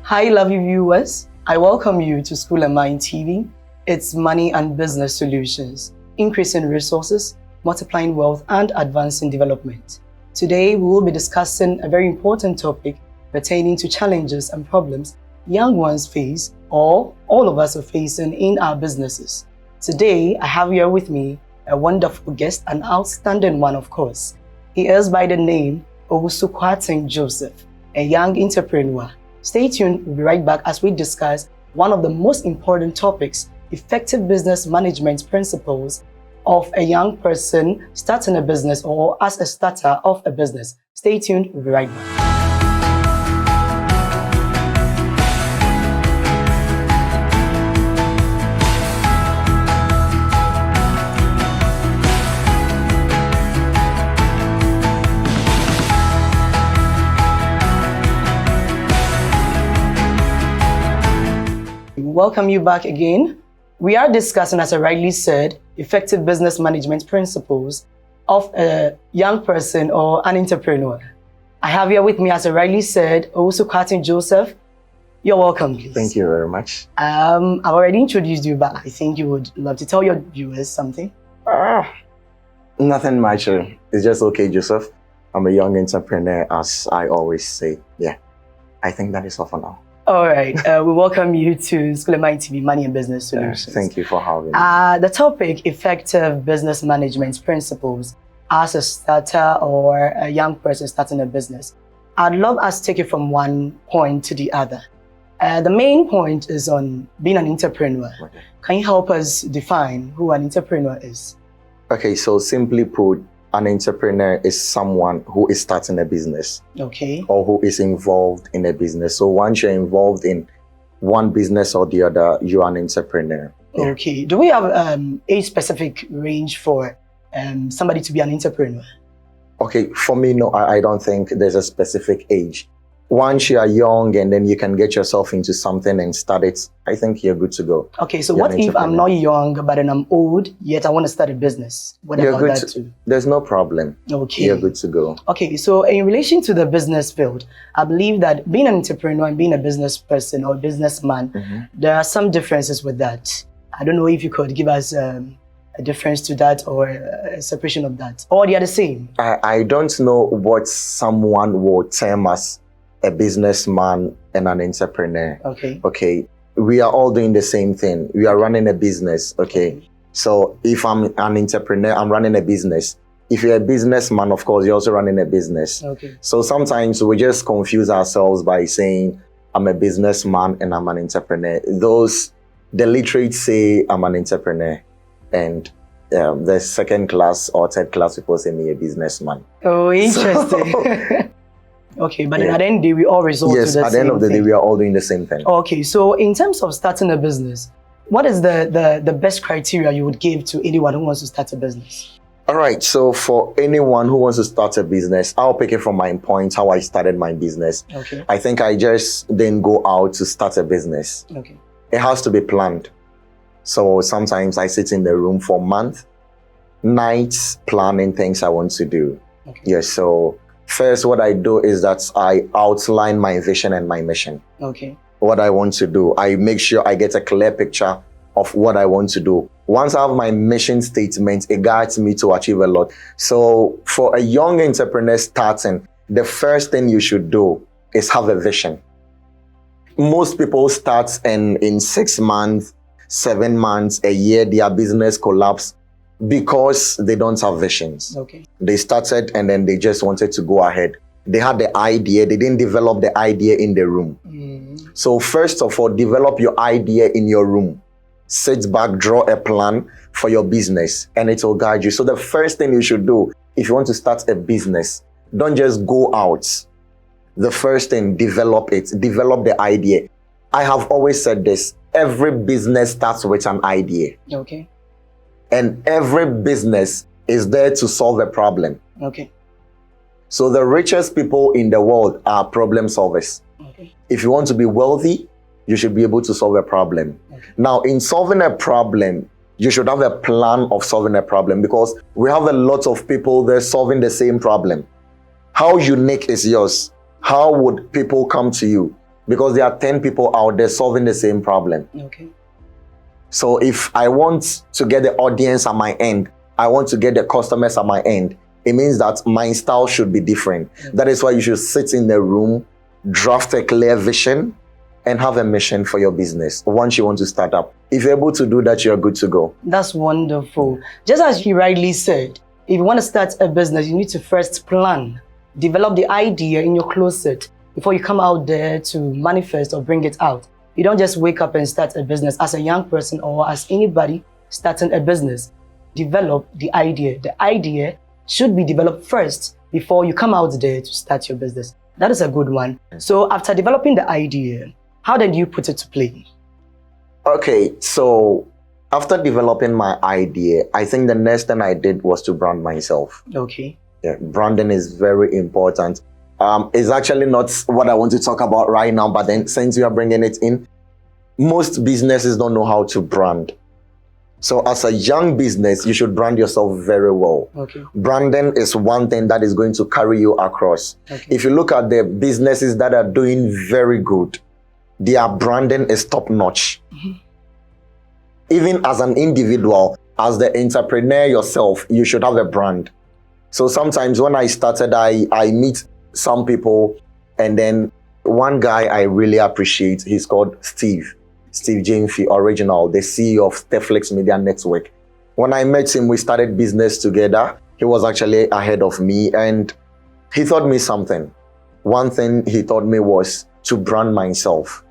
Hi, lovely viewers. I welcome you to School and Mind TV. It's money and business solutions, increasing resources, multiplying wealth, and advancing development. Today, we will be discussing a very important topic pertaining to challenges and problems young ones face, or all of us are facing in our businesses. Today, I have here with me a wonderful guest, an outstanding one, of course. He is by the name Owusu Kwarteng Joseph, a young entrepreneur. Stay tuned, we'll be right back as we discuss one of the most important topics, effective business management principles of a young person starting a business or as a starter of a business. Stay tuned, we'll be right back. Welcome you back again. We are discussing, as I rightly said, effective business management principles of a young person or an entrepreneur. I have here with me, as I rightly said, Owusu Kwarteng Joseph. You're welcome, please. Thank you very much. I've already introduced you, but I think you would love to tell your viewers something. Nothing much. It's just okay, Joseph. I'm a young entrepreneur, as I always say. Yeah, I think that is all for now. All right. We welcome you to School and Mind TV, Money and Business Solutions. Thank you for having me. The topic, effective business management principles as a starter or a young person starting a business. I'd love us to take it from one point to the other. The main point is on being an entrepreneur. Okay. Can you help us define who an entrepreneur is? Okay, so simply put, an entrepreneur is someone who is starting a business. Okay. Or who is involved in a business. So once you're involved in one business or the other, you're an entrepreneur. Yeah. Okay. Do we have a specific range for somebody to be an entrepreneur? Okay, for me, no, I don't think there's a specific age. Once you are young and then you can get yourself into something and start it, I think you're good to go. Okay, so You're what an if I'm entrepreneur. not young, but then I'm old, yet I want to start a business? What You're about good that to, too? There's no problem. Okay. You're good to go. Okay, so in relation to the business field, I believe that being an entrepreneur and being a business person or businessman, there are some differences with that. I don't know if you could give us a difference to that or a separation of that, or they are the same. I don't know what someone would term as a businessman and an entrepreneur. Okay. Okay, we are all doing the same thing. We are running a business. Okay, so if I'm an entrepreneur, I'm running a business. If you're a businessman, of course, you're also running a business. Okay. So sometimes we just confuse ourselves by saying I'm a businessman and I'm an entrepreneur. The literate say I'm an entrepreneur, and the second class or third class people say me a businessman. Oh, interesting. Okay, but then at the end of the day, we all resort to the same Yes, at the end of the day, thing. we are all doing the same thing. Okay, so in terms of starting a business, what is the best criteria you would give to anyone who wants to start a business? All right, so for anyone who wants to start a business, I'll pick it from my point, how I started my business. Okay. I think I just didn't go out to start a business. Okay. It has to be planned. So sometimes I sit in the room for months, nights, planning things I want to do. Okay. Yes, so first what I do is that I outline my vision and my mission. Okay. What I want to do. I make sure I get a clear picture of what I want to do. Once I have my mission statement, it guides me to achieve a lot. So for a young entrepreneur starting, the first thing you should do is have a vision. Most people start and in 6 months, 7 months, a year, their business collapse because they don't have visions. Okay. They started and then they just wanted to go ahead. They had the idea, they didn't develop the idea in the room. So first of all, develop your idea in your room. Sit back, draw a plan for your business, and it will guide you. So the first thing you should do, if you want to start a business, don't just go out. The first thing, develop it, develop the idea. I have always said this, every business starts with an idea. Okay. And every business is there to solve a problem. Okay. So the richest people in the world are problem solvers. Okay. If you want to be wealthy, you should be able to solve a problem. Okay. Now, in solving a problem, you should have a plan of solving a problem, because we have a lot of people there solving the same problem. How unique is yours? How would people come to you? because there are 10 people out there solving the same problem. Okay. So if I want to get the audience at my end, I want to get the customers at my end, it means that my style should be different. Okay. That is why you should sit in the room, draft a clear vision, and have a mission for your business once you want to start up. If you're able to do that, you're good to go. That's wonderful. Just as he rightly said, if you want to start a business, you need to first plan, develop the idea in your closet before you come out there to manifest or bring it out. You don't just wake up and start a business as a young person or as anybody starting a business. Develop the idea. The idea should be developed first before you come out there to start your business. That is a good one. So after developing the idea, how did you put it to play? Okay, so after developing my idea, I think the next thing I did was to brand myself. Okay. Yeah, branding is very important. It's actually not what I want to talk about right now, but then since you are bringing it in, most businesses don't know how to brand. So as a young business, you should brand yourself very well. Okay. Branding is one thing that is going to carry you across. Okay. If you look at the businesses that are doing very good, their branding is top notch. Mm-hmm. Even as an individual, as the entrepreneur yourself, you should have a brand. So sometimes when I started, I meet some people, and then one guy I really appreciate, he's called Steve Jamfi Original, the CEO of Steflix Media Network. When I met him, we started business together. He was actually ahead of me, and he taught me something. One thing he taught me was to brand myself.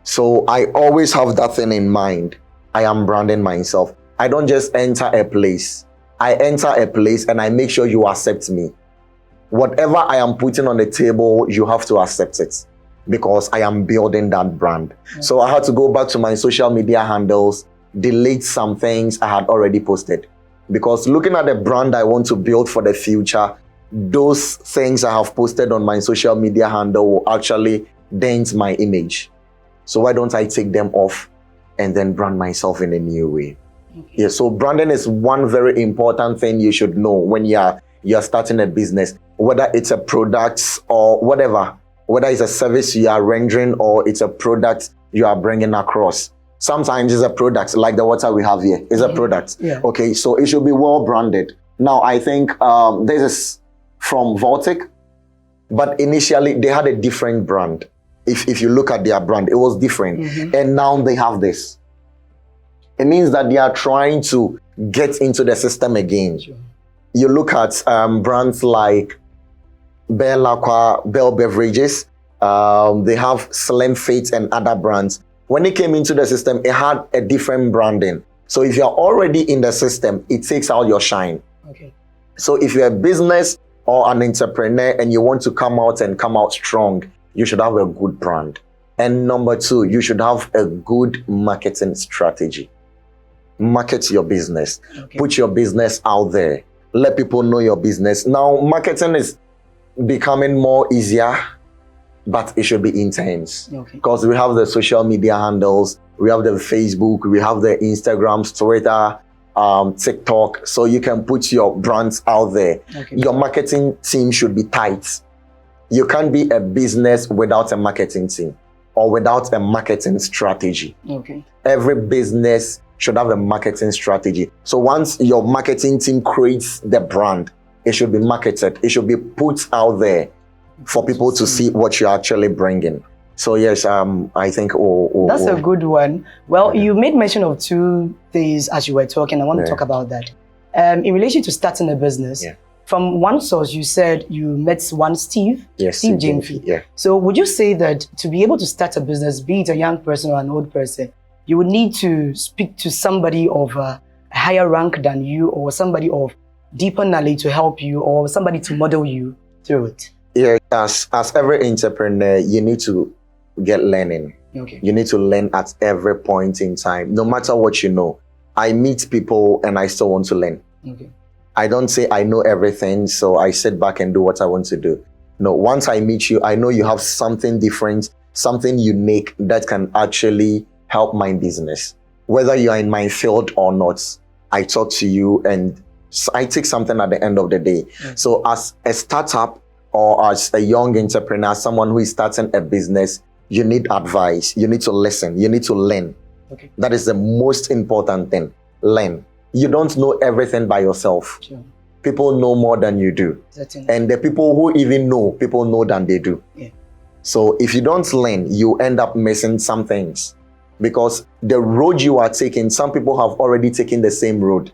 So I always have that thing in mind. I am branding myself. I don't just enter a place. I enter a place and I make sure you accept me. Whatever I am putting on the table, you have to accept it, because I am building that brand. Yeah. So I had to go back to my social media handles, delete some things I had already posted, because looking at the brand I want to build for the future, those things I have posted on my social media handle will actually dent my image. So why don't I take them off and then brand myself in a new way? Okay. Yeah, so branding is one very important thing you should know when you're starting a business, whether it's a product or whatever, whether it's a service you are rendering or it's a product you are bringing across. Sometimes it's a product, like the water we have here is a product. Yeah. Okay, so it should be well branded. Now, I think this is from Voltic, but initially they had a different brand. If you look at their brand, it was different. Mm-hmm. And now they have this. It means that they are trying to get into the system again. Sure. You look at brands like Bell Beverages, they have Slim Fit and other brands. When it came into the system, it had a different branding. So if you're already in the system, it takes out your shine. Okay. So if you're a business or an entrepreneur and you want to come out strong, you should have a good brand. And number two, you should have a good marketing strategy. Market your business. Okay. Put your business out there. Let people know your business. Now, marketing is becoming more easier, but it should be intense. Okay. Because we have the social media handles, we have the Facebook, we have the Instagrams, Twitter, TikTok. So you can put your brands out there. Okay. Your marketing team should be tight. You can't be a business without a marketing team or without a marketing strategy. Okay. Every business should have a marketing strategy. So once your marketing team creates the brand, it should be marketed. It should be put out there for people to see what you're actually bringing. So yes, I think... That's a good one. Well, you made mention of two things as you were talking. I want to talk about that. In relation to starting a business, from one source, you said you met one Steve Jamfi. Yeah. So would you say that to be able to start a business, be it a young person or an old person, you would need to speak to somebody of a higher rank than you, or somebody of deeper knowledge to help you, or somebody to model you through it? Yeah, as every entrepreneur, you need to get learning. Okay. You need to learn at every point in time, no matter what you know. I meet people and I still want to learn. Okay. I don't say I know everything, so I sit back and do what I want to do. No, once I meet you, I know you have something different, something unique that can actually help my business. Whether you are in my field or not, I talk to you and I take something at the end of the day. Okay. So as a startup or as a young entrepreneur, someone who is starting a business, You need advice. You need to listen. You need to learn. Okay. That is the most important thing. Learn. You don't know everything by yourself. Sure. People know more than you do. Certainly. And the people who even know, people know than they do. Yeah. So if you don't learn, you end up missing some things. Because the road you are taking, some people have already taken the same road.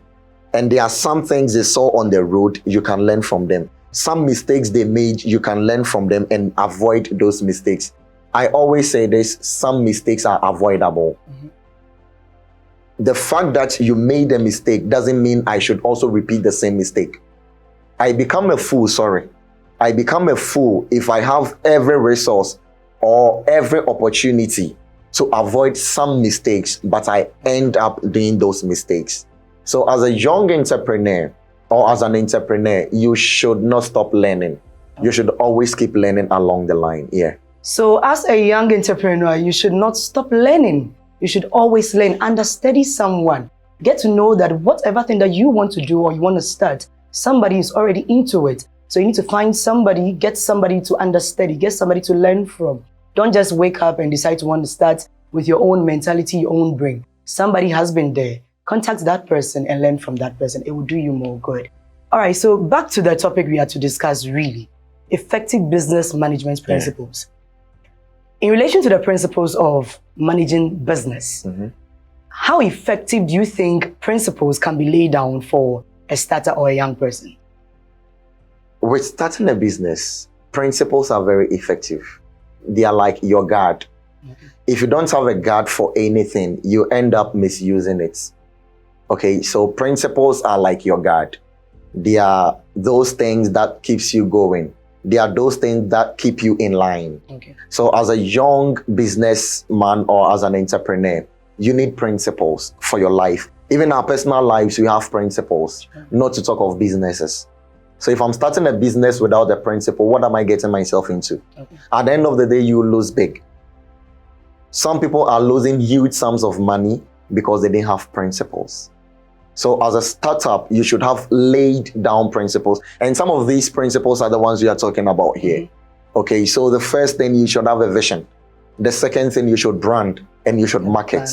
And there are some things they saw on the road, you can learn from them. Some mistakes they made, you can learn from them and avoid those mistakes. I always say this, some mistakes are avoidable. Mm-hmm. The fact that you made a mistake doesn't mean I should also repeat the same mistake. I become a fool if I have every resource or every opportunity to avoid some mistakes, but I end up doing those mistakes. So as a young entrepreneur or as an entrepreneur, you should not stop learning. You should always keep learning along the line. Yeah. So as a young entrepreneur, you should not stop learning. You should always learn, understudy someone. Get to know that whatever thing that you want to do or you want to start, somebody is already into it. So you need to find somebody, get somebody to understudy, get somebody to learn from. Don't just wake up and decide to want to start with your own mentality, your own brain. Somebody has been there. Contact that person and learn from that person. It will do you more good. All right, so back to the topic we had to discuss really. Effective business management principles. In relation to the principles of managing business, how effective do you think principles can be laid down for a starter or a young person? With starting a business, principles are very effective. They are like your guard. If you don't have a guard for anything, you end up misusing it. Okay, so principles are like your guard. They are those things that keeps you going. They are those things that keep you in line. Okay. So as a young businessman or as an entrepreneur, you need principles for your life. Even our personal lives, we have principles, not to talk of businesses. So if I'm starting a business without a principle, what am I getting myself into? Okay. At the end of the day, you lose big. Some people are losing huge sums of money because they didn't have principles. So as a startup, you should have laid down principles. And some of these principles are the ones we are talking about here. Okay, so the first thing, you should have a vision. The second thing, you should brand and you should market.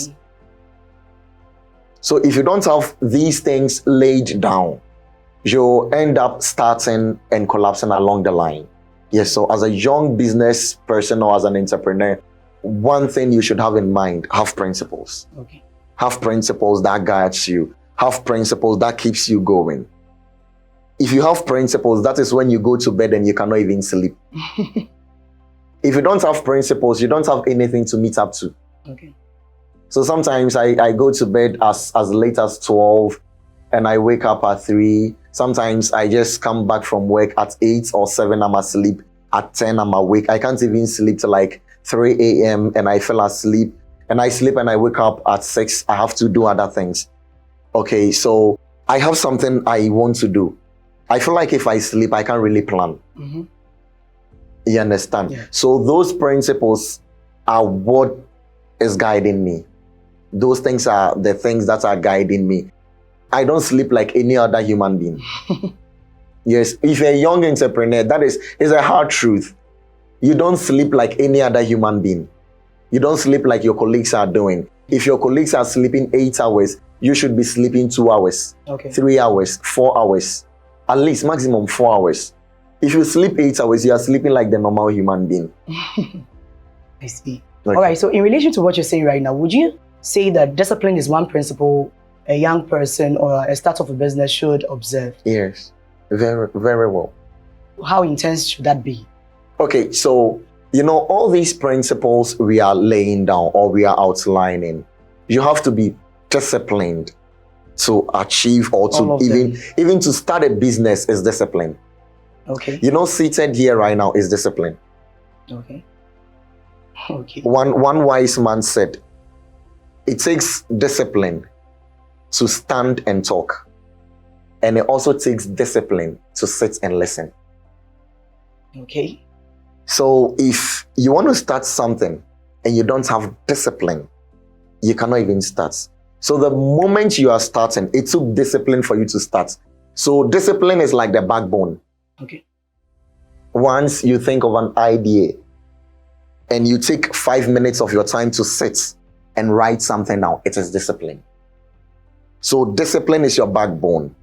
So if you don't have these things laid down, you'll end up starting and collapsing along the line. Yes, so as a young business person or as an entrepreneur, one thing you should have in mind, have principles. Okay. Have principles that guides you. Have principles that keeps you going. If you have principles, that is when you go to bed and you cannot even sleep. If you don't have principles, you don't have anything to meet up to. Okay. So sometimes I go to bed as late as 12 and I wake up at 3. Sometimes I just come back from work at 8 or 7, I'm asleep. At 10, I'm awake. I can't even sleep till like 3 a.m. and I fell asleep. And I sleep and I wake up at 6. I have to do other things. Okay, so I have something I want to do. I feel like if I sleep, I can't really plan. You understand? Yeah. So those principles are what is guiding me. Those things are the things that are guiding me. I don't sleep like any other human being. Yes, if you're a young entrepreneur, that is a hard truth. You don't sleep like any other human being. You don't sleep like your colleagues are doing. If your colleagues are sleeping 8 hours, you should be sleeping 2 hours, 3 hours, 4 hours, at least maximum 4 hours. If you sleep 8 hours, you are sleeping like the normal human being. I see. Okay. All right, so in relation to what you're saying right now, would you say that discipline is one principle a young person or a start of a business should observe? Yes, very, very well. How intense should that be? Okay, so, all these principles we are laying down or we are outlining, you have to be disciplined to achieve or to even to start a business is discipline. Okay. Seated here right now is discipline. Okay. One wise man said, it takes discipline to stand and talk. And it also takes discipline to sit and listen. Okay. So if you want to start something and you don't have discipline, you cannot even start. So the moment you are starting, it took discipline for you to start. So discipline is like the backbone. Okay. Once you think of an idea, and you take 5 minutes of your time to sit and write something down, it is discipline. So discipline is your backbone.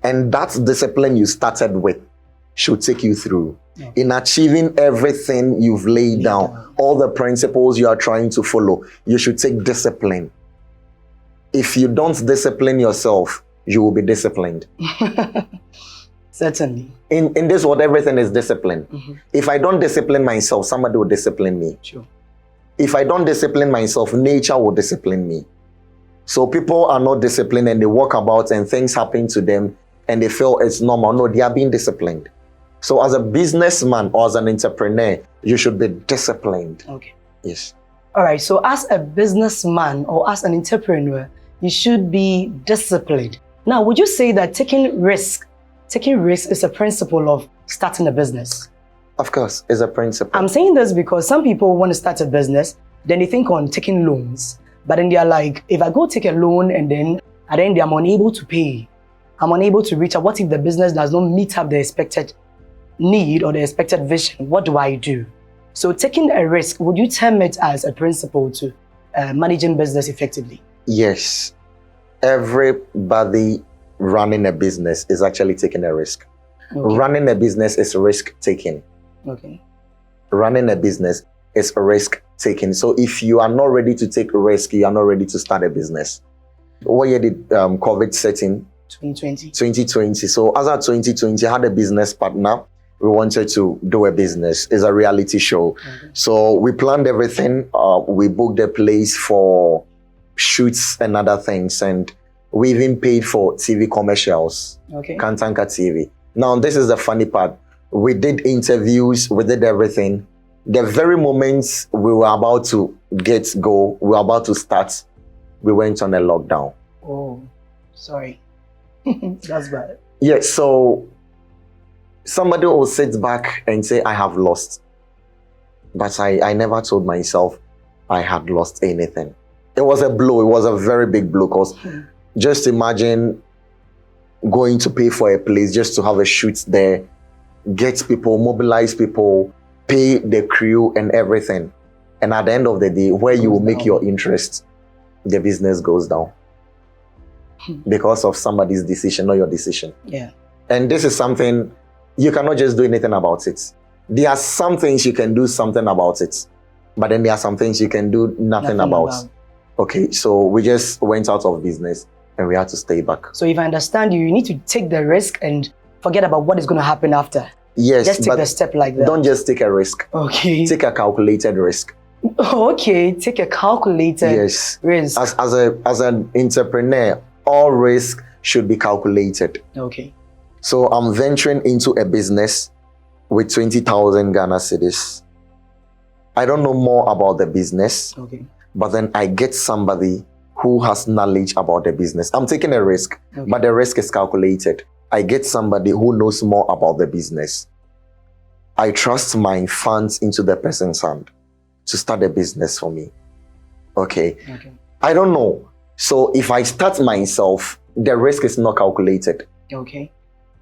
And that discipline you started with should take you through in achieving everything you've laid down, all the principles you are trying to follow. You should take discipline. If you don't discipline yourself, you will be disciplined. Certainly. In this world, everything is discipline. If I don't discipline myself, somebody will discipline me. Sure. If I don't discipline myself, nature will discipline me. So people are not disciplined and they walk about and things happen to them and they feel it's normal. No, they are being disciplined. So as a businessman or as an entrepreneur, you should be disciplined. Okay. Yes. All right. So as a businessman or as an entrepreneur, you should be disciplined. Now, would you say that taking risk is a principle of starting a business? Of course, it's a principle. I'm saying this because some people want to start a business, then they think on taking loans. But then they are like, if I go take a loan and then I'm unable to pay, I'm unable to reach out. What if the business does not meet up the expected need or the expected vision? What do I do? So taking a risk, would you term it as a principle to managing business effectively? Yes. Everybody running a business is actually taking a risk. Okay. Running a business is risk taking. Okay. Running a business is a risk taking. So if you are not ready to take a risk, you are not ready to start a business. What year did COVID set in? 2020. 2020. So as of 2020, I had a business partner. We wanted to do a business. It's a reality show. Okay. So we planned everything. We booked a place for shoots and other things. And we even paid for TV commercials. Okay. Kantanka TV. Now, this is the funny part. We did interviews. We did everything. The very moment we were about to we were about to start, we went on a lockdown. Oh, sorry. That's bad. Yeah, so somebody will sit back and say, I have lost. But I never told myself I had lost anything. It was a blow. It was a very big blow because just imagine going to pay for a place just to have a shoot there, get people, mobilize people, pay the crew and everything. And at the end of the day, where you will make your interest, the business goes down. Because of somebody's decision, not your decision. Yeah. And this is something, you cannot just do anything about it. There are some things you can do something about it. But then there are some things you can do nothing about. Okay, so we just went out of business and we had to stay back. So if I understand you, you need to take the risk and forget about what is going to happen after. Yes, just take the step like that. Don't just take a risk. Okay. Take a calculated risk. Okay, take a calculated risk. As an entrepreneur, all risk should be calculated. Okay. So I'm venturing into a business with 20,000 Ghana cedis. I don't know more about the business. Okay. But then I get somebody who has knowledge about the business. I'm taking a risk, okay, but the risk is calculated. I get somebody who knows more about the business. I trust my funds into the person's hand to start a business for me. Okay. I don't know. So if I start myself, the risk is not calculated. Okay.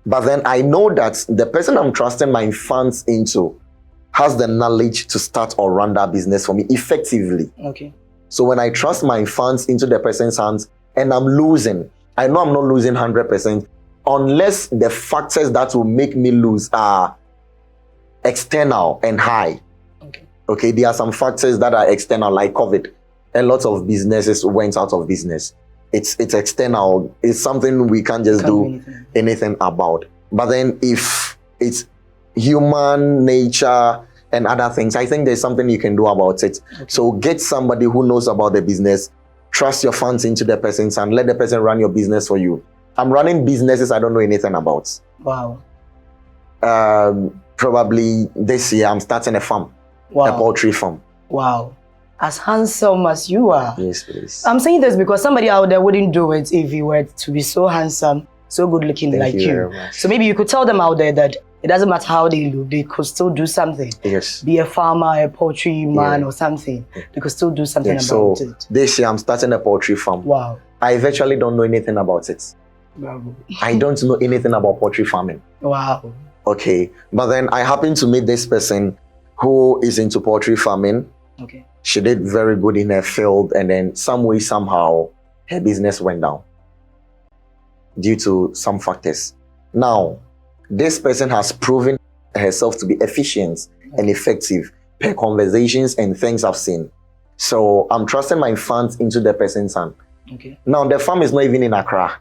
But then I know that the person I'm trusting my funds into has the knowledge to start or run that business for me effectively. Okay. So when I trust my funds into the person's hands and I'm losing, I know I'm not losing 100% unless the factors that will make me lose are external and high. Okay. Okay, there are some factors that are external, like COVID. A lot of businesses went out of business. It's external. It's something we can't just do anything about. But then if it's human nature and other things, I think there's something you can do about it. Okay. So get somebody who knows about the business, trust your funds into the person's and let the person run your business for you. I'm running businesses I don't know anything about. Wow. Probably this year I'm starting a farm. Wow. A poultry farm. Wow. As handsome as you are. Yes, please. I'm saying this because somebody out there wouldn't do it if you were to be so handsome, so good looking like you. So maybe you could tell them out there that it doesn't matter how they look, they could still do something. Yes. Be a farmer, a poultry man or something. They could still do something about it. This year I'm starting a poultry farm. Wow. I virtually don't know anything about it. Bravo. I don't know anything about poultry farming. Wow. Okay. But then I happen to meet this person who is into poultry farming. Okay. She did very good in her field, and then some way, somehow, her business went down due to some factors. Now, this person has proven herself to be efficient and effective per conversations and things I've seen. So I'm trusting my funds into the person's hand. Okay. Now, the farm is not even in Accra.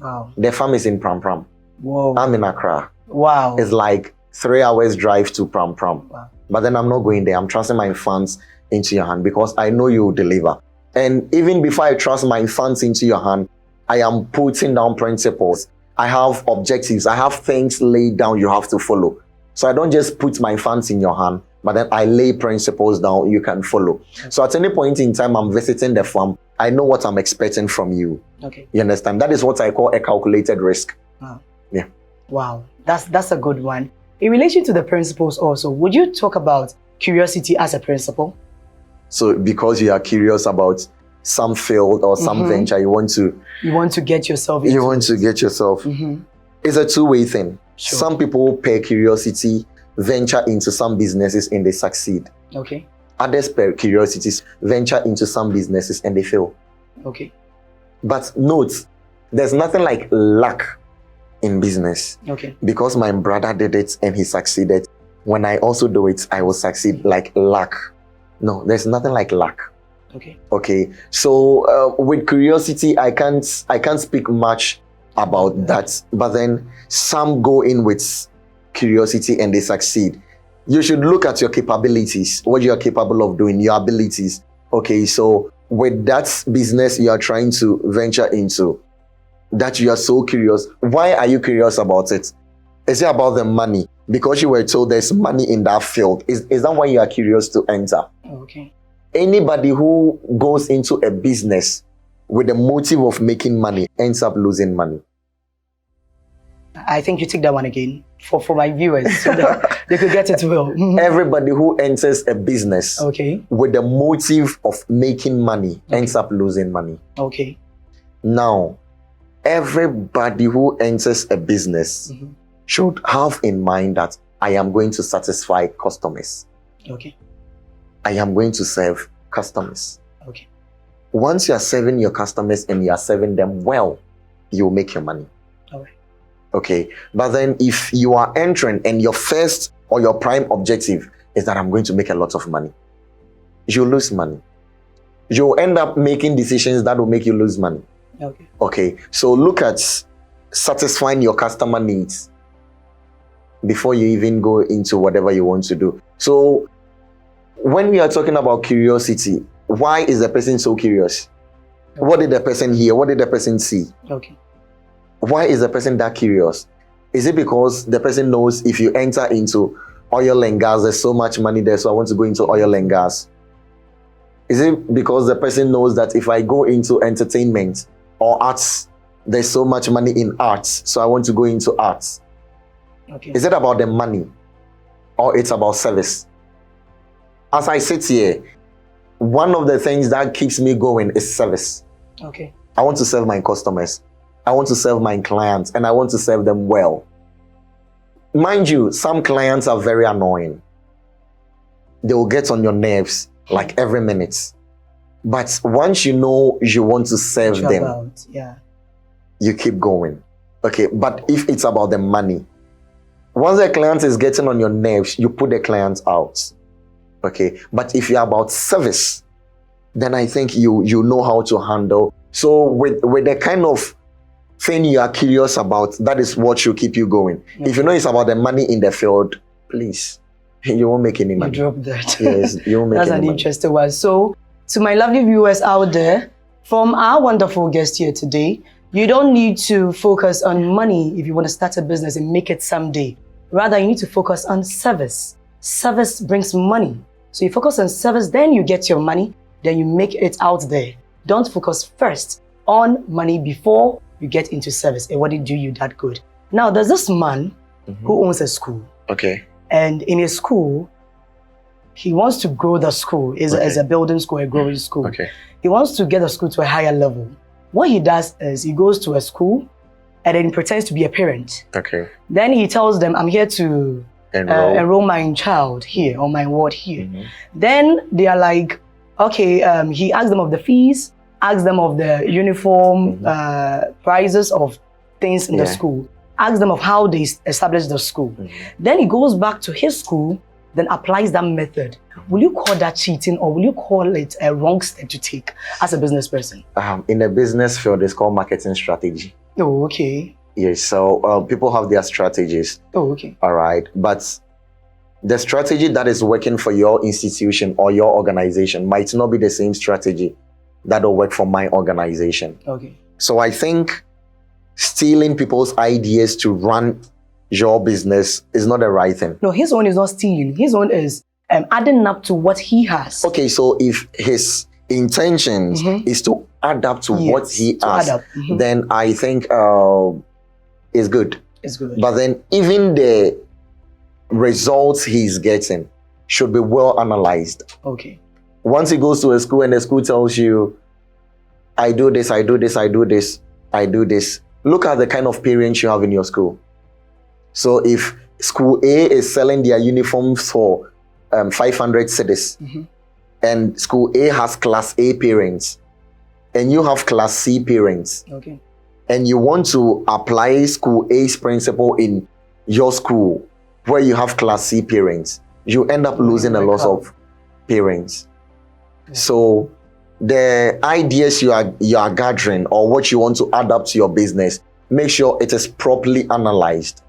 Wow. The farm is in Pram Pram. Whoa. I'm in Accra. Wow. It's like 3 hours drive to Pram Pram. Wow. But then I'm not going there. I'm trusting my funds into your hand because I know you will deliver. And even before I trust my funds into your hand, I am putting down principles. I have objectives. I have things laid down you have to follow. So I don't just put my funds in your hand, but then I lay principles down you can follow. Okay. So at any point in time I'm visiting the farm, I know what I'm expecting from you. Okay. You understand? That is what I call a calculated risk. Wow. Yeah. Wow. That's a good one. In relation to the principles also, would you talk about curiosity as a principle? So because you are curious about some field or some venture, you want to get yourself into. It's a two-way thing. Sure. Some people per curiosity venture into some businesses and they succeed. Okay. Others per curiosity venture into some businesses and they fail. Okay. But note, there's nothing like luck in business. Okay. Because my brother did it and he succeeded, when I also do it, I will succeed. Like luck. No, there's nothing like luck. Okay. Okay. So with curiosity, I can't speak much about that. But then some go in with curiosity and they succeed. You should look at your capabilities, what you are capable of doing, your abilities. Okay. So with that business you are trying to venture into, that you are so curious. Why are you curious about it? Is it about the money? Because you were told there's money in that field. Is that why you are curious to enter? Okay. Anybody who goes into a business with the motive of making money ends up losing money. I think you take that one again for my viewers so that they could get it well. Everybody who enters a business with the motive of making money ends up losing money. Okay. Now, everybody who enters a business should have in mind that I am going to satisfy customers. Okay. I am going to serve customers. Okay. Once you are serving your customers and you are serving them well, you will make your money. All right. Okay. But then if you are entering and your first or your prime objective is that I'm going to make a lot of money, you'll lose money. You'll end up making decisions that will make you lose money. Okay. Okay. So look at satisfying your customer needs before you even go into whatever you want to do. So when we are talking about curiosity, why is the person so curious? Okay. What did the person hear? What did the person see? Okay. Why is the person that curious? Is it because the person knows if you enter into oil and gas, there's so much money there, so I want to go into oil and gas? Is it because the person knows that if I go into entertainment or arts, there's so much money in arts, so I want to go into arts? Okay. Is it about the money or it's about service? As I sit here, one of the things that keeps me going is service. Okay. I want to serve my customers. I want to serve my clients and I want to serve them well. Mind you, some clients are very annoying. They will get on your nerves like every minute. But once you know you want to serve them, you keep going. Okay, but if it's about the money, once the client is getting on your nerves, you put the client out. Okay, but if you're about service, then I think you know how to handle. So with the kind of thing you are curious about, that is what should keep you going. Okay. If you know it's about the money in the field, please, you won't make any money. You drop that. Yes, you won't make That's any money. That's an interesting one. So, to my lovely viewers out there, from our wonderful guest here today, you don't need to focus on money if you want to start a business and make it someday. Rather, you need to focus on service. Service brings money. So you focus on service, then you get your money, then you make it out there. Don't focus first on money before you get into service. And what did do you that good? Now, there's this man who owns a school. Okay. And in his school, he wants to grow the school. It's a building school, a growing school. Okay. He wants to get the school to a higher level. What he does is he goes to a school and then he pretends to be a parent. Okay. Then he tells them, I'm here to enroll my child here or my ward here. Then they are like, okay, he asked them of the fees, asked them of the uniform prices of things in the school, asked them of how they established the school. Then he goes back to his school, then applies that method. Will you call that cheating, or will you call it a wrong step to take as a business person? In the business field, it's called marketing strategy. Oh, okay. Yes, so people have their strategies. Oh, okay. All right, but the strategy that is working for your institution or your organization might not be the same strategy that will work for my organization. Okay. So I think stealing people's ideas to run your business is not the right thing. No, his own is not stealing. His own is adding up to what he has. Okay, so if his intentions is to add up to what he has, then I think it's good. It's good. But then even the results he's getting should be well analyzed. Okay. Once he goes to a school and the school tells you, I do this, I do this, I do this, I do this. Look at the kind of parents you have in your school. So if school A is selling their uniforms for 500 cedis, and school A has class A parents, and you have class C parents, okay, and you want to apply school A's principle in your school where you have class C parents, you end up losing a lot of parents. So the ideas you are gathering or what you want to add up to your business, make sure it is properly analyzed.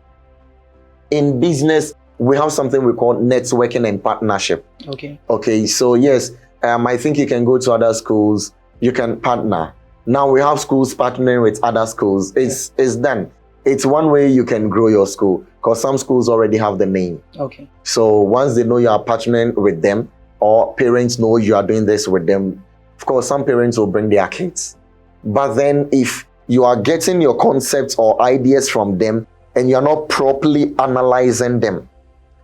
In business, we have something we call networking and partnership. Okay, so yes, I think you can go to other schools, you can partner. Now we have schools partnering with other schools. It's done. It's one way you can grow your school, because some schools already have the name. Okay. So once they know you are partnering with them, or parents know you are doing this with them, of course, some parents will bring their kids. But then if you are getting your concepts or ideas from them and you're not properly analyzing them,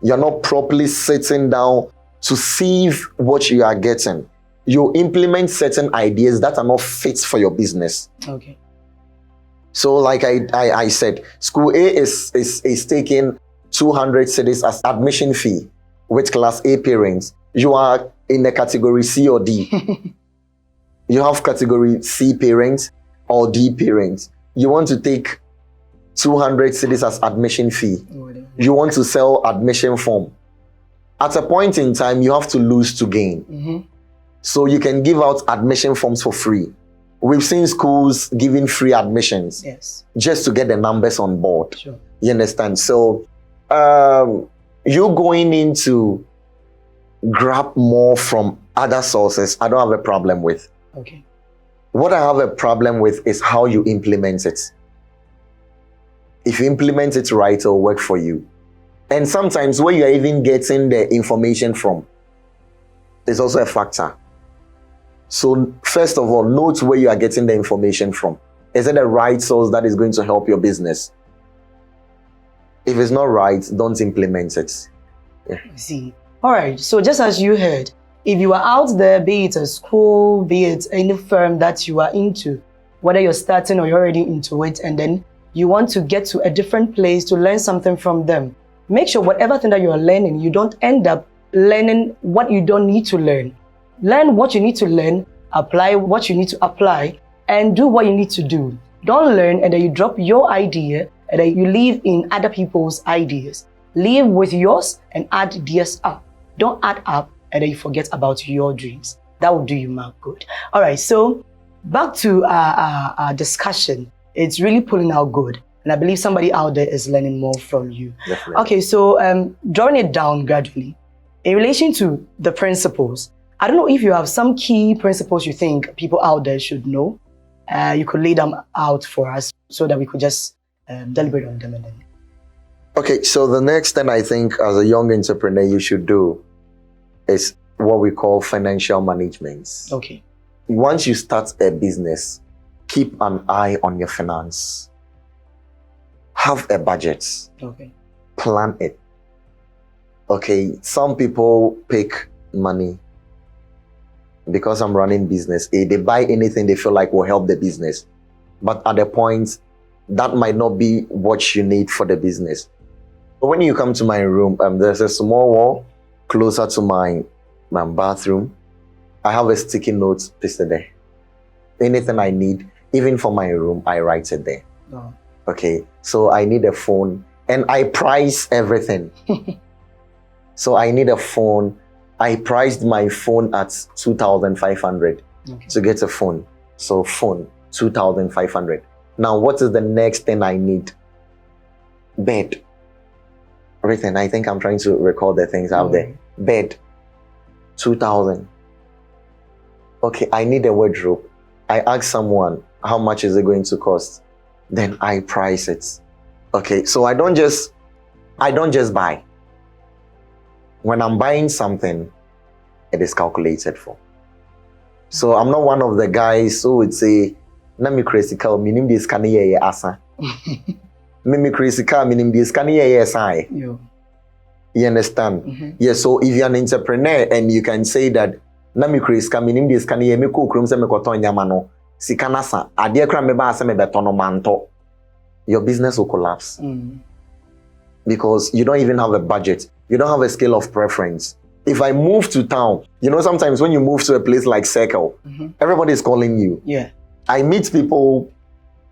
you're not properly sitting down to see what you are getting, you implement certain ideas that are not fit for your business. Okay. So like I said, school A is taking 200 cedis as admission fee with class A parents. You are in the category C or D. You have category C parents or D parents. You want to take 200 cedis as admission fee. You want to sell admission form. At a point in time, you have to lose to gain. So you can give out admission forms for free. We've seen schools giving free admissions just to get the numbers on board. Sure. You understand? So you going into grab more from other sources, I don't have a problem with. Okay. What I have a problem with is how you implement it. If you implement it right, it'll work for you. And sometimes where you're even getting the information from is also a factor. So first of all, note where you are getting the information from. Is it the right source that is going to help your business? If it's not right, don't implement it. I see. All right. So just as you heard, if you are out there, be it a school, be it any firm that you are into, whether you're starting or you're already into it, and then you want to get to a different place to learn something from them, make sure whatever thing that you are learning, you don't end up learning what you don't need to learn. Learn what you need to learn, apply what you need to apply, and do what you need to do. Don't learn and then you drop your idea and then you leave in other people's ideas. Leave with yours and add theirs up. Don't add up and then you forget about your dreams. That will do you more good. All right, so back to our discussion. It's really pulling out good. And I believe somebody out there is learning more from you. Definitely. Okay, so drawing it down gradually. In relation to the principles, I don't know if you have some key principles you think people out there should know. You could lay them out for us so that we could just deliberate on them. And then. Okay, so the next thing I think as a young entrepreneur you should do is what we call financial management. Okay. Once you start a business, keep an eye on your finance. Have a budget. Okay. Plan it. Okay, some people pick money because I'm running business. They buy anything they feel like will help the business. But at the point, that might not be what you need for the business. But when you come to my room, there's a small wall closer to my bathroom. I have a sticky note pasted there. Anything I need, even for my room, I write it there. Oh. Okay, so I need a phone, and I price everything. So I need a phone. I priced my phone at 2,500 to get a phone. So phone, 2,500. Now, what is the next thing I need? Bed. Everything. I think I'm trying to record the things out there. Bed, 2,000. Okay, I need a wardrobe. I ask someone, how much is it going to cost? Then I price it. Okay, so I don't just buy. When I'm buying something, it is calculated for. So I'm not one of the guys who would say, "Na me crazy car, minim this can ye asa." Me crazy car, minim this can ye asai. You understand? Mm-hmm. Yeah. So if you're an entrepreneur and you can say that, "Na me crazy car, minim this can ye me ko krum se me koton yamano." Sikanasa, adie kra me ba se me betono manto. Your business will collapse. Because you don't even have a budget. You don't have a scale of preference. If I move to town, sometimes when you move to a place like Circle, everybody is calling you. Yeah. I meet people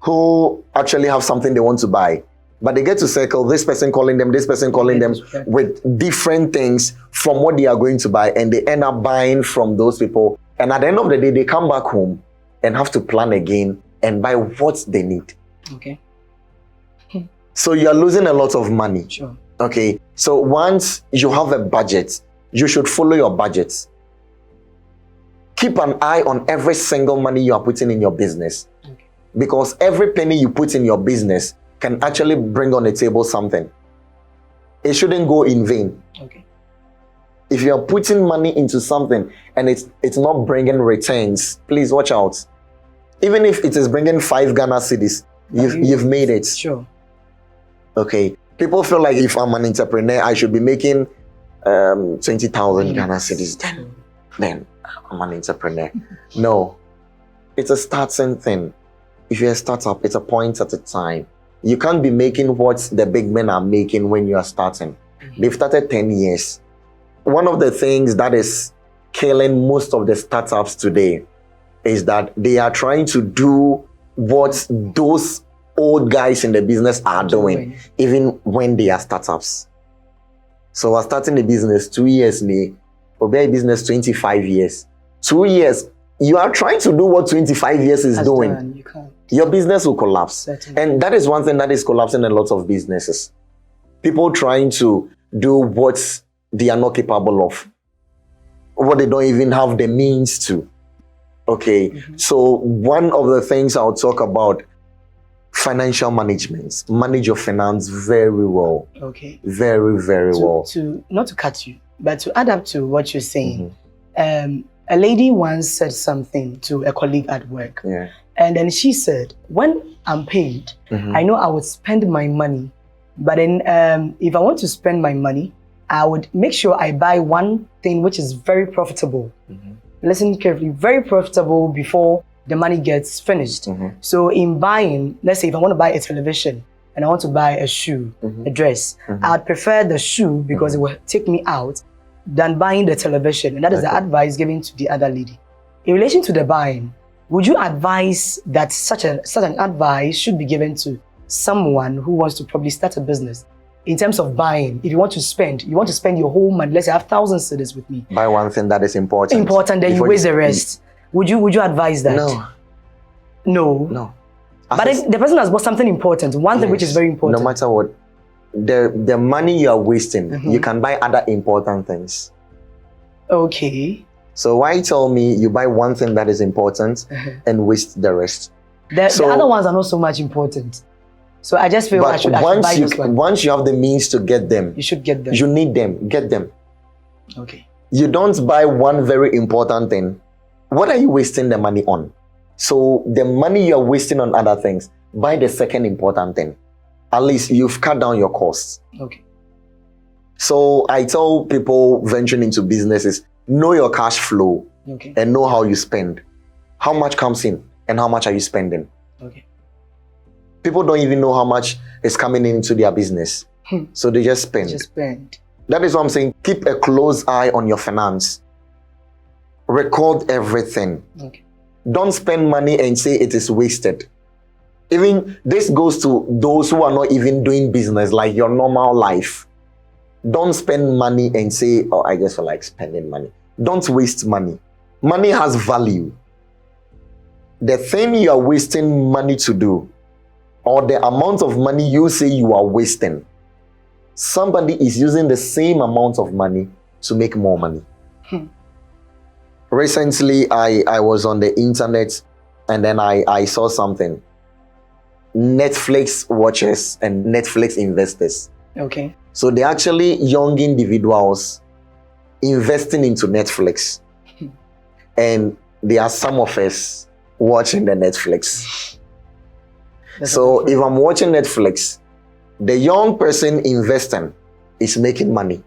who actually have something they want to buy, but they get to Circle, this person calling them, this person calling them with different things from what they are going to buy, and they end up buying from those people. And at the end of the day, they come back home and have to plan again and buy what they need. Okay. So you're losing a lot of money. Sure. Okay. So once you have a budget, you should follow your budget. Keep an eye on every single money you are putting in your business. Okay. Because every penny you put in your business can actually bring on the table something. It shouldn't go in vain. Okay. If you are putting money into something and it's not bringing returns, please watch out. Even if it is bringing 5 Ghana cedis, you've made it. Sure. Okay. People feel like if I'm an entrepreneur, I should be making 20,000 Ghana cedis. Then I'm an entrepreneur. No. It's a starting thing. If you're a startup, it's a point at a time. You can't be making what the big men are making when you are starting. They've started 10 years. One of the things that is killing most of the startups today is that they are trying to do what those old guys in the business are doing, even when they are startups. So we're starting a business 2 years, or a business 25 years. 2 years, you are trying to do what 25 years is doing. You can't. Your business will collapse. Certainly. And that is one thing that is collapsing a lot of businesses. People trying to do what they are not capable of, what they don't even have the means to. Okay, so one of the things I'll talk about, financial management. Manage your finance very well. Okay. Very, very well. Not to cut you, but to add up to what you're saying, a lady once said something to a colleague at work. Yeah. And then she said, when I'm paid, I know I would spend my money. But then if I want to spend my money, I would make sure I buy one thing which is very profitable. Listen carefully, very profitable before the money gets finished. So in buying, let's say if I want to buy a television and I want to buy a shoe, a dress, I'd prefer the shoe because it will take me out than buying the television. And that is the advice given to the other lady. In relation to the buying, would you advise that such an advice should be given to someone who wants to probably start a business? In terms of buying, if you want to spend your whole money. Let's say I have 1,000 cedis with me. Buy one thing that is important. Then you waste the rest. Would you advise that? No. But if the person has bought something important, one thing which is very important. No matter what, the money you are wasting, you can buy other important things. Okay. So why tell me you buy one thing that is important and waste the rest? The other ones are not so much important. So I just feel I should buy this one. Once you have the means to get them, you should get them. You need them. Get them. Okay. You don't buy one very important thing. What are you wasting the money on? So the money you are wasting on other things, buy the second important thing. At least you've cut down your costs. Okay. So I tell people venturing into businesses, know your cash flow and know how you spend. How much comes in and how much are you spending? Okay. People don't even know how much is coming into their business. So they just spend. Just spend. That is what I'm saying. Keep a close eye on your finance. Record everything. Okay. Don't spend money and say it is wasted. Even this goes to those who are not even doing business, like your normal life. Don't spend money and say, oh, I just feel like spending money. Don't waste money. Money has value. The thing you are wasting money to do, or the amount of money you say you are wasting, somebody is using the same amount of money to make more money. Recently, I was on the internet and then I saw something. Netflix watchers and Netflix investors. Okay. So they're actually young individuals investing into Netflix. And there are some of us watching the Netflix. So if I'm watching Netflix, the young person investing is making money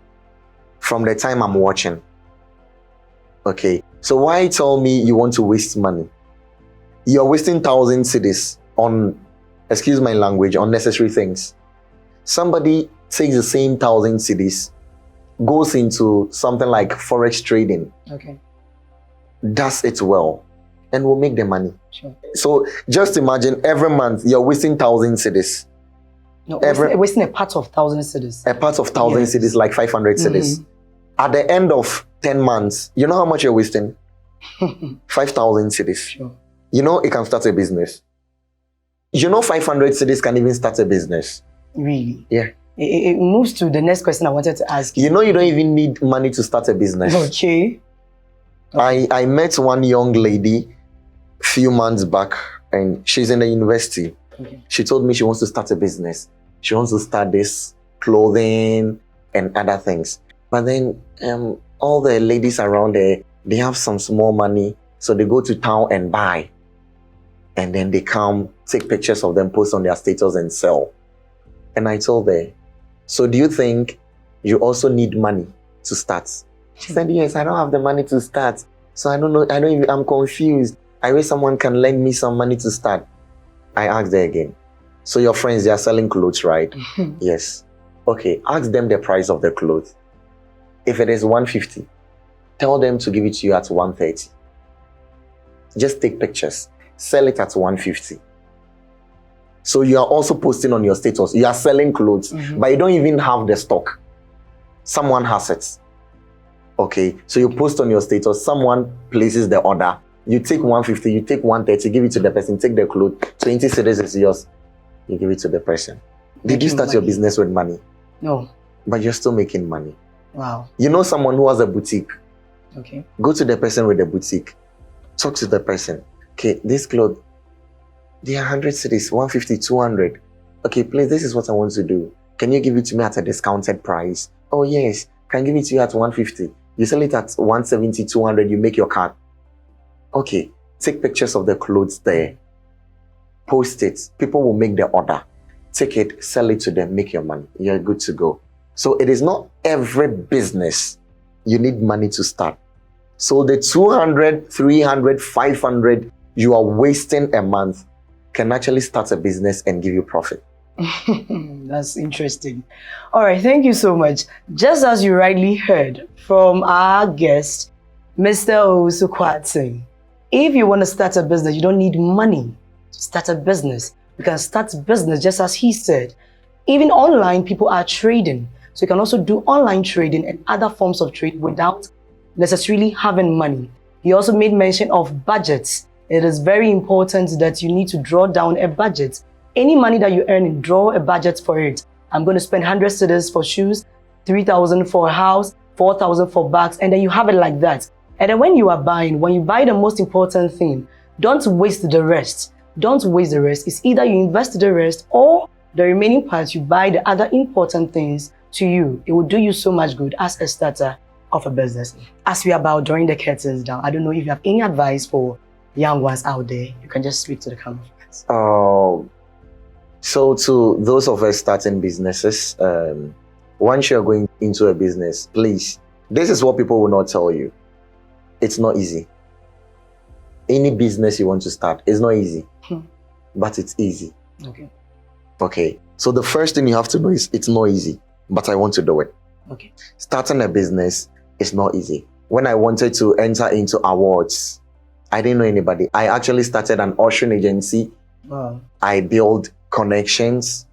from the time I'm watching. Okay. So why tell me you want to waste money? You're wasting 1,000 cedis on, excuse my language, unnecessary things. Somebody takes the same 1,000 cedis, goes into something like forex trading, Okay. does it well, and will make the money. Sure. So just imagine every month you're wasting 1,000 cedis. No, wasting a part of 1,000 cedis. A part of 1,000 Yes. cedis, like 500 cedis. At the end of 10 months, you know how much you're wasting? 5,000 cedis. Sure. You know, it can start a business. You know, 500 cedis can even start a business. Really? Yeah. It moves to the next question I wanted to ask you. You know, you don't even need money to start a business. Okay. I met one young lady a few months back, and she's in the university. Okay. She told me she wants to start a business. She wants to start this clothing and other things. But then all the ladies around there, they have some small money, so they go to town and buy. And then they come, take pictures of them, post on their status and sell. And I told her, so do you think you also need money to start? She said, yes, I don't have the money to start. So I don't know, I'm confused. I wish someone can lend me some money to start. I asked her again. So your friends, they are selling clothes, right? Yes. Okay, ask them the price of the clothes. If it is 150, tell them to give it to you at 130. Just take pictures. Sell it at 150. So you are also posting on your status. You are selling clothes, but you don't even have the stock. Someone has it. Okay, so you post on your status. Someone places the order. You take 150, you take 130, give it to the person, take the clothes. 20 cedis is yours. You give it to the person. Did you start your business with money? No. But you're still making money. Wow. You know someone who has a boutique. Okay. Go to the person with the boutique. Talk to the person. Okay, this clothes, they are 100 cedis, 150, 200. Okay, please, this is what I want to do. Can you give it to me at a discounted price? Oh, yes. Can give it to you at 150. You sell it at 170, 200, you make your cut. Okay, take pictures of the clothes there. Post it. People will make the order. Take it, sell it to them, make your money. You're good to go. So it is not every business you need money to start. So the 200, 300, 500 you are wasting a month can actually start a business and give you profit. That's interesting. All right, thank you so much. Just as you rightly heard from our guest, Mr. Owusu Kwarteng, if you want to start a business, you don't need money to start a business. You can start business just as he said. Even online, people are trading. So you can also do online trading and other forms of trade without necessarily having money. He also made mention of budgets. It is very important that you need to draw down a budget. Any money that you earn, draw a budget for it. I'm going to spend 100 cedis for shoes, 3,000 for a house, 4,000 for bags, and then you have it like that. And then when you are buying, when you buy the most important thing, don't waste the rest. Don't waste the rest. It's either you invest the rest or the remaining parts, you buy the other important things to you. It will do you so much good as a starter of a business. As we are about drawing the curtains down, I don't know if you have any advice for young ones out there. You can just speak to the camera. So to those of us starting businesses, once you're going into a business, please, this is what people will not tell you. It's not easy. Any business you want to start, it's not easy, but it's easy. Okay. Okay. So the first thing you have to know is it's not easy, but I want to do it. Okay. Starting a business is not easy. When I wanted to enter into awards, I didn't know anybody. I actually started an auction agency. Wow. I built connections,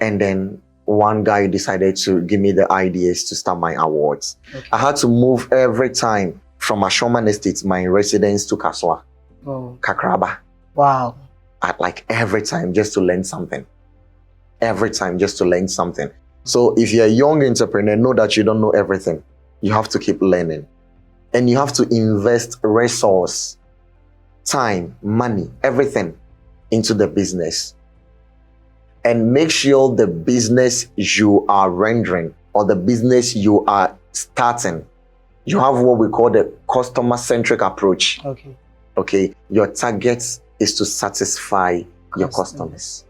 and then one guy decided to give me the ideas to start my awards. Okay. I had to move every time from Ashoman Estate, my residence, to Kaswa, Kakraba. Wow. Like every time just to learn something. Every time just to learn something. So if you're a young entrepreneur, know that you don't know everything. You have to keep learning. And you have to invest resource, time, money, everything into the business. And make sure the business you are rendering or the business you are starting, you have what we call the customer-centric approach. Okay. Okay. Your target is to satisfy your customers.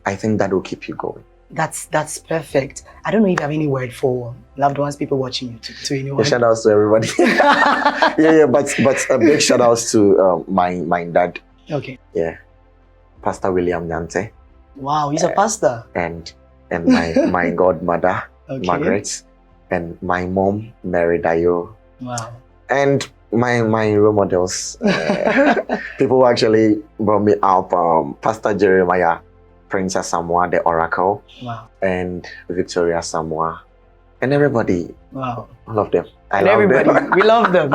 I think that will keep you going. That's perfect. I don't know if you have any word for loved ones, people watching you, to anyone. Shout outs to everybody. yeah, but a big shout outs to my dad. Okay. Yeah, Pastor William Nyante. Wow, he's a pastor. And my godmother, Okay. Margaret, and my mom, Mary Dayo. Wow. And my role models, people who actually brought me up, Pastor Jeremiah, Princess Samoa, the Oracle, Wow. and Victoria Samoa, and everybody. Wow. All of them. And everybody, we love them.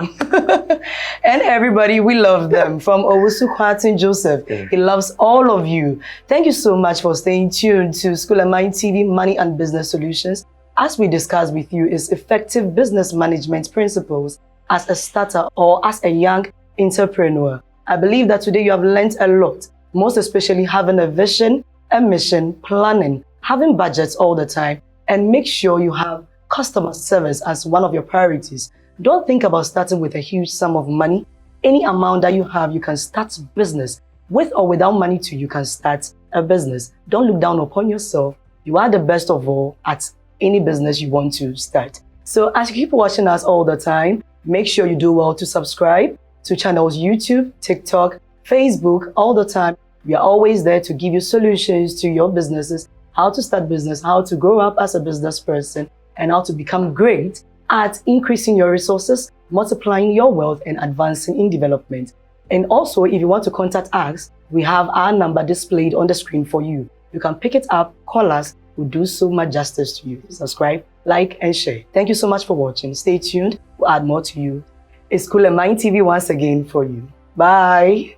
And everybody, we love them. From Owusu Kwatin Joseph, he loves all of you. Thank you so much for staying tuned to School and Mind TV Money and Business Solutions. As we discuss with you is effective business management principles as a starter or as a young entrepreneur. I believe that today you have learned a lot, most especially having a vision, a mission, planning, having budgets all the time, and make sure you have customer service as one of your priorities. Don't think about starting with a huge sum of money. Any amount that you have, you can start business. With or without money too, you can start a business. Don't look down upon yourself. You are the best of all at any business you want to start. So as you keep watching us all the time, make sure you do well to subscribe to channels YouTube, TikTok, Facebook all the time. We are always there to give you solutions to your businesses, how to start business, how to grow up as a business person, and how to become great at increasing your resources, multiplying your wealth, and advancing in development. And also, if you want to contact us, we have our number displayed on the screen for you. You can pick it up, call us. We'll do so much justice to you. Subscribe, like, and share. Thank you so much for watching. Stay tuned. We'll add more to you. It's School and Mind TV once again for you. Bye.